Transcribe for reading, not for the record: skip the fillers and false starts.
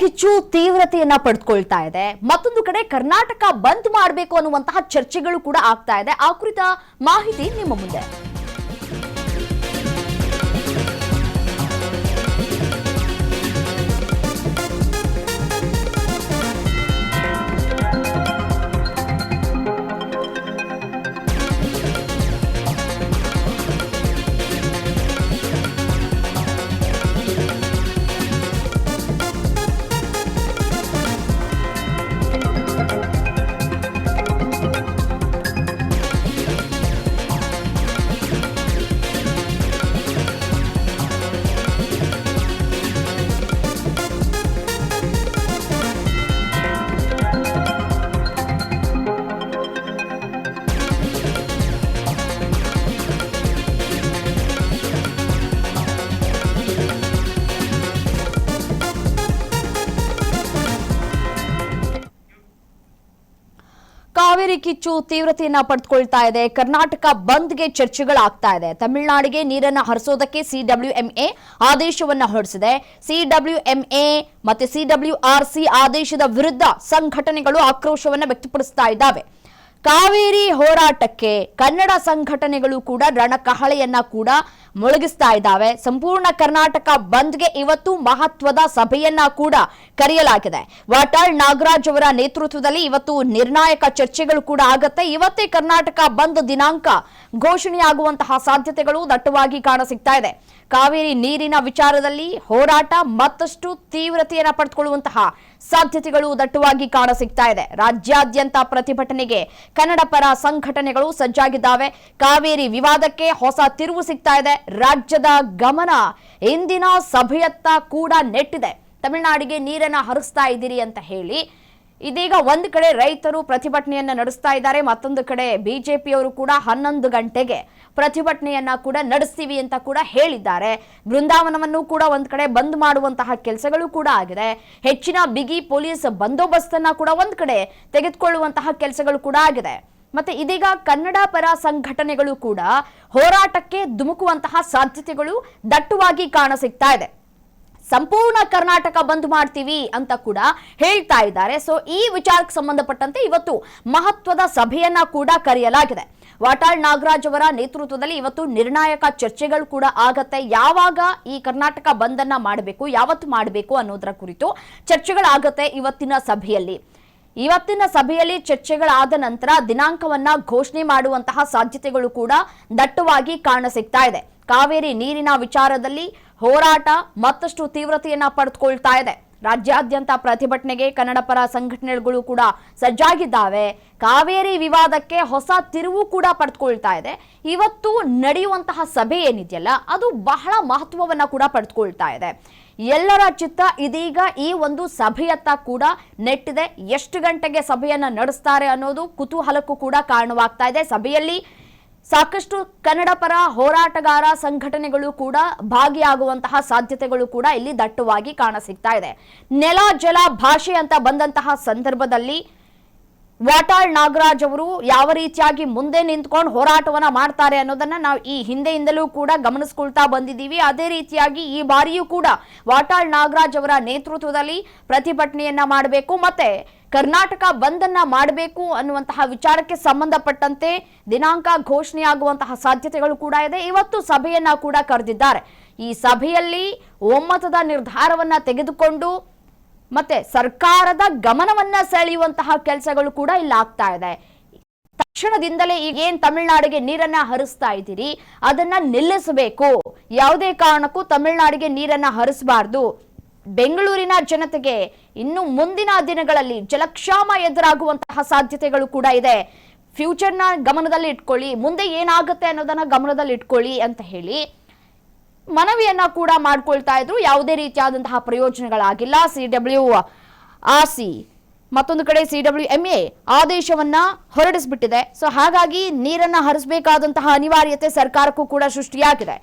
ಕಿಚ್ಚು ತೀವ್ರತೆಯನ್ನ ಪಡೆದುಕೊಳ್ತಾ ಇದೆ. ಮತ್ತೊಂದು ಕಡೆ ಕರ್ನಾಟಕ ಬಂದ್ ಮಾಡಬೇಕು ಅನ್ನುವಂತಹ ಚರ್ಚೆಗಳು ಕೂಡ ಆಗ್ತಾ ಇದೆ. ಆ ಕುರಿತ ಮಾಹಿತಿ ನಿಮ್ಮ ಮುಂದೆ. ಕಾವೇರಿ ಕಿಚ್ಚು ತೀವ್ರತೆಯನ್ನ ಪಡೆದುಕೊಳ್ತಾ ಇದೆ. ಕರ್ನಾಟಕ ಬಂದ್ಗೆ ಚರ್ಚೆಗಳಾಗ್ತಾ ಇದೆ. ತಮಿಳುನಾಡಿಗೆ ನೀರನ್ನ ಹರಿಸೋದಕ್ಕೆ ಸಿಡಬ್ಲ್ಯೂಎಂಎ ಆದೇಶವನ್ನ ಹೊರಡಿಸಿದೆ. ಸಿಡಬ್ಲ್ಯೂಎಂಎ ಮತ್ತೆ ಸಿಡಬ್ಲ್ಯೂಆರ್ಸಿ ಆದೇಶದ ವಿರುದ್ಧ ಸಂಘಟನೆಗಳು ಆಕ್ರೋಶವನ್ನ ವ್ಯಕ್ತಪಡಿಸ್ತಾ ಇದ್ದಾವೆ. ಕಾವೇರಿ ಹೋರಾಟಕ್ಕೆ ಕನ್ನಡ ಸಂಘಟನೆಗಳು ಕೂಡ ರಣಕಹಳೆಯನ್ನ ಕೂಡ ಮೊಳಗಿಸ್ತಾ ಇದ್ದಾವೆ. ಸಂಪೂರ್ಣ ಕರ್ನಾಟಕ ಬಂದ್ಗೆ ಇವತ್ತು ಮಹತ್ವದ ಸಭೆಯನ್ನ ಕೂಡ ಕರೆಯಲಾಗಿದೆ. ವಾಟಾಳ್ ನಾಗರಾಜ್ ಅವರ ನೇತೃತ್ವದಲ್ಲಿ ಇವತ್ತು ನಿರ್ಣಾಯಕ ಚರ್ಚೆಗಳು ಕೂಡ ಆಗತ್ತೆ. ಇವತ್ತೇ ಕರ್ನಾಟಕ ಬಂದ್ ದಿನಾಂಕ ಘೋಷಣೆಯಾಗುವಂತಹ ಸಾಧ್ಯತೆಗಳು ದಟ್ಟವಾಗಿ ಕಾಣಸಿಗ್ತಾ ಇದೆ. ಕಾವೇರಿ ನೀರಿನ ವಿಚಾರದಲ್ಲಿ ಹೋರಾಟ ಮತ್ತಷ್ಟು ತೀವ್ರತೆಯನ್ನ ಪಡೆದುಕೊಳ್ಳುವಂತಹ ಸಾಧ್ಯತೆಗಳು ದಟ್ಟವಾಗಿ ಕಾಣಸಿಗ್ತಾ ಇದೆ. ರಾಜ್ಯಾದ್ಯಂತ ಪ್ರತಿಭಟನೆಗೆ ಕನ್ನಡ ಪರ ಸಂಘಟನೆಗಳು ಸಜ್ಜಾಗಿದ್ದಾವೆ. ಕಾವೇರಿ ವಿವಾದಕ್ಕೆ ಹೊಸ ತಿರುವು ಸಿಗ್ತಾ ಇದೆ. ರಾಜ್ಯದ ಗಮನ ಇಂದಿನ ಸಭೆಯತ್ತ ಕೂಡ ನೆಟ್ಟಿದೆ. ತಮಿಳುನಾಡಿಗೆ ನೀರನ್ನ ಹರಿಸ್ತಾ ಇದ್ದೀರಿ ಅಂತ ಹೇಳಿ ಇದೀಗ ಒಂದು ಕಡೆ ರೈತರು ಪ್ರತಿಭಟನೆಯನ್ನ ನಡೆಸ್ತಾ ಇದ್ದಾರೆ. ಮತ್ತೊಂದು ಕಡೆ ಬಿಜೆಪಿಯವರು ಕೂಡ 11 ಗಂಟೆಗೆ ಪ್ರತಿಭಟನೆಯನ್ನ ಕೂಡ ನಡೆಸ್ತೀವಿ ಅಂತ ಕೂಡ ಹೇಳಿದ್ದಾರೆ. ಬೃಂದಾವನವನ್ನು ಕೂಡ ಒಂದ್ ಕಡೆ ಬಂದ್ ಮಾಡುವಂತಹ ಕೆಲಸಗಳು ಕೂಡ ಆಗಿದೆ. ಹೆಚ್ಚಿನ ಬಿಗಿ ಪೊಲೀಸ್ ಬಂದೋಬಸ್ತನ್ನ ಕೂಡ ಒಂದ್ ಕಡೆ ತೆಗೆದುಕೊಳ್ಳುವಂತಹ ಕೆಲಸಗಳು ಕೂಡ ಆಗಿದೆ. ಮತ್ತೆ ಇದೀಗ ಕನ್ನಡ ಪರ ಸಂಘಟನೆಗಳು ಕೂಡ ಹೋರಾಟಕ್ಕೆ ಧುಮುಕುವಂತಹ ಸಾಧ್ಯತೆಗಳು ದಟ್ಟವಾಗಿ ಕಾಣಸಿಗ್ತಾ ಇದೆ. ಸಂಪೂರ್ಣ ಕರ್ನಾಟಕ ಬಂದ್ ಮಾಡ್ತೀವಿ ಅಂತ ಕೂಡ ಹೇಳ್ತಾ ಇದ್ದಾರೆ. ಸೊ ಈ ವಿಚಾರಕ್ಕೆ ಸಂಬಂಧಪಟ್ಟಂತೆ ಇವತ್ತು ಮಹತ್ವದ ಸಭೆಯನ್ನ ಕೂಡ ಕರೆಯಲಾಗಿದೆ. ವಾಟಾಳ್ ನಾಗರಾಜ್ ಅವರ ನೇತೃತ್ವದಲ್ಲಿ ಇವತ್ತು ನಿರ್ಣಾಯಕ ಚರ್ಚೆಗಳು ಕೂಡ ಆಗತ್ತೆ. ಯಾವಾಗ ಈ ಕರ್ನಾಟಕ ಬಂದ್ ಅನ್ನ ಮಾಡಬೇಕು, ಯಾವತ್ತು ಮಾಡಬೇಕು ಅನ್ನೋದರ ಕುರಿತು ಚರ್ಚೆಗಳಾಗತ್ತೆ ಇವತ್ತಿನ ಸಭೆಯಲ್ಲಿ ಚರ್ಚೆಗಳಾದ ನಂತರ ದಿನಾಂಕವನ್ನ ಘೋಷಣೆ ಮಾಡುವಂತಹ ಸಾಧ್ಯತೆಗಳು ಕೂಡ ದಟ್ಟವಾಗಿ ಕಾಣಸಿಗ್ತಾ ಇದೆ. ಕಾವೇರಿ ನೀರಿನ ವಿಚಾರದಲ್ಲಿ ಹೋರಾಟ ಮತ್ತಷ್ಟು ತೀವ್ರತೆಯನ್ನ ಪಡೆದುಕೊಳ್ತಾ ಇದೆ. ರಾಜ್ಯಾದ್ಯಂತ ಪ್ರತಿಭಟನೆಗೆ ಕನ್ನಡ ಪರ ಸಂಘಟನೆಗಳು ಕೂಡ ಸಜ್ಜಾಗಿದ್ದಾವೆ. ಕಾವೇರಿ ವಿವಾದಕ್ಕೆ ಹೊಸ ತಿರುವು ಕೂಡ ಪಡೆದುಕೊಳ್ತಾ ಇದೆ. ಇವತ್ತು ನಡೆಯುವಂತಹ ಸಭೆ ಏನಿದೆಯಲ್ಲ ಅದು ಬಹಳ ಮಹತ್ವವನ್ನ ಕೂಡ ಪಡೆದುಕೊಳ್ತಾ ಇದೆ. ಎಲ್ಲರ ಚಿತ್ತ ಇದೀಗ ಈ ಒಂದು ಸಭೆಯತ್ತ ಕೂಡ ನೆಟ್ಟಿದೆ. ಎಷ್ಟು ಗಂಟೆಗೆ ಸಭೆಯನ್ನ ನಡೆಸ್ತಾರೆ ಅನ್ನೋದು ಕುತೂಹಲಕ್ಕೂ ಕೂಡ ಕಾರಣವಾಗ್ತಾ ಇದೆ. ಸಭೆಯಲ್ಲಿ ಸಾಕಷ್ಟು ಕನ್ನಡ ಪರ ಹೋರಾಟಗಾರ ಸಂಘಟನೆಗಳು ಕೂಡ ಭಾಗಿಯಾಗುವಂತಹ ಸಾಧ್ಯತೆಗಳು ಕೂಡ ಇಲ್ಲಿ ದಟ್ಟವಾಗಿ ಕಾಣಸಿಗ್ತಾ ಇದೆ. ನೆಲ ಜಲ ಭಾಷೆ ಅಂತ ಬಂದಂತಹ ಸಂದರ್ಭದಲ್ಲಿ ವಾಟಾಳ್ ನಾಗರಾಜ್ ಅವರು ಯಾವ ರೀತಿಯಾಗಿ ಮುಂದೆ ನಿಂತ್ಕೊಂಡು ಹೋರಾಟವನ್ನ ಮಾಡ್ತಾರೆ ಅನ್ನೋದನ್ನ ನಾವು ಈ ಹಿಂದೆಯಿಂದಲೂ ಕೂಡ ಗಮನಿಸ್ಕೊಳ್ತಾ ಬಂದಿದ್ದೀವಿ. ಅದೇ ರೀತಿಯಾಗಿ ಈ ಬಾರಿಯೂ ಕೂಡ ವಾಟಾಳ್ ನಾಗರಾಜ್ ಅವರ ನೇತೃತ್ವದಲ್ಲಿ ಪ್ರತಿಭಟನೆಯನ್ನ ಮಾಡಬೇಕು ಮತ್ತೆ ಕರ್ನಾಟಕ ಬಂದ್ ಅನ್ನ ಮಾಡಬೇಕು ಅನ್ನುವಂತಹ ವಿಚಾರಕ್ಕೆ ಸಂಬಂಧಪಟ್ಟಂತೆ ದಿನಾಂಕ ಘೋಷಣೆಯಾಗುವಂತಹ ಸಾಧ್ಯತೆಗಳು ಕೂಡ ಇದೆ. ಇವತ್ತು ಸಭೆಯನ್ನ ಕೂಡ ಕರೆದಿದ್ದಾರೆ. ಈ ಸಭೆಯಲ್ಲಿ ಒಮ್ಮತದ ನಿರ್ಧಾರವನ್ನ ತೆಗೆದುಕೊಂಡು ಮತ್ತೆ ಸರ್ಕಾರದ ಗಮನವನ್ನ ಸೆಳೆಯುವಂತಹ ಕೆಲಸಗಳು ಕೂಡ ಇಲ್ಲಿ ಆಗ್ತಾ ಇದೆ. ತಕ್ಷಣದಿಂದಲೇ ಈಗೇನ್ ತಮಿಳುನಾಡಿಗೆ ನೀರನ್ನ ಹರಿಸ್ತಾ ಇದ್ದೀರಿ ಅದನ್ನ ನಿಲ್ಲಿಸಬೇಕು. ಯಾವುದೇ ಕಾರಣಕ್ಕೂ ತಮಿಳುನಾಡಿಗೆ ನೀರನ್ನ ಹರಿಸಬಾರ್ದು. ಬೆಂಗಳೂರಿನ ಜನತೆಗೆ ಇನ್ನು ಮುಂದಿನ ದಿನಗಳಲ್ಲಿ ಜಲಕ್ಷಾಮ ಎದುರಾಗುವಂತಹ ಸಾಧ್ಯತೆಗಳು ಕೂಡ ಇದೆ. ಫ್ಯೂಚರ್ನ ಗಮನದಲ್ಲಿ ಇಟ್ಕೊಳ್ಳಿ, ಮುಂದೆ ಏನಾಗುತ್ತೆ ಅನ್ನೋದನ್ನ ಗಮನದಲ್ಲಿ ಇಟ್ಕೊಳ್ಳಿ ಅಂತ ಹೇಳಿ ಮನವಿಯನ್ನ ಕೂಡ ಮಾಡ್ಕೊಳ್ತಾ ಇದ್ರು. ಯಾವುದೇ ರೀತಿಯಾದಂತಹ ಪ್ರಯೋಜನಗಳಾಗಿಲ್ಲ. ಸಿಡಬ್ಲ್ಯೂಆರ್ಸಿ ಮತ್ತೊಂದು ಕಡೆ ಸಿಡಬ್ಲ್ಯೂಎಂಎ ಆದೇಶವನ್ನ ಹೊರಡಿಸ್ಬಿಟ್ಟಿದೆ. ಸೊ ಹಾಗಾಗಿ ನೀರನ್ನ ಹರಿಸಬೇಕಾದಂತಹ ಅನಿವಾರ್ಯತೆ ಸರ್ಕಾರಕ್ಕೂ ಕೂಡ ಸೃಷ್ಟಿಯಾಗಿದೆ.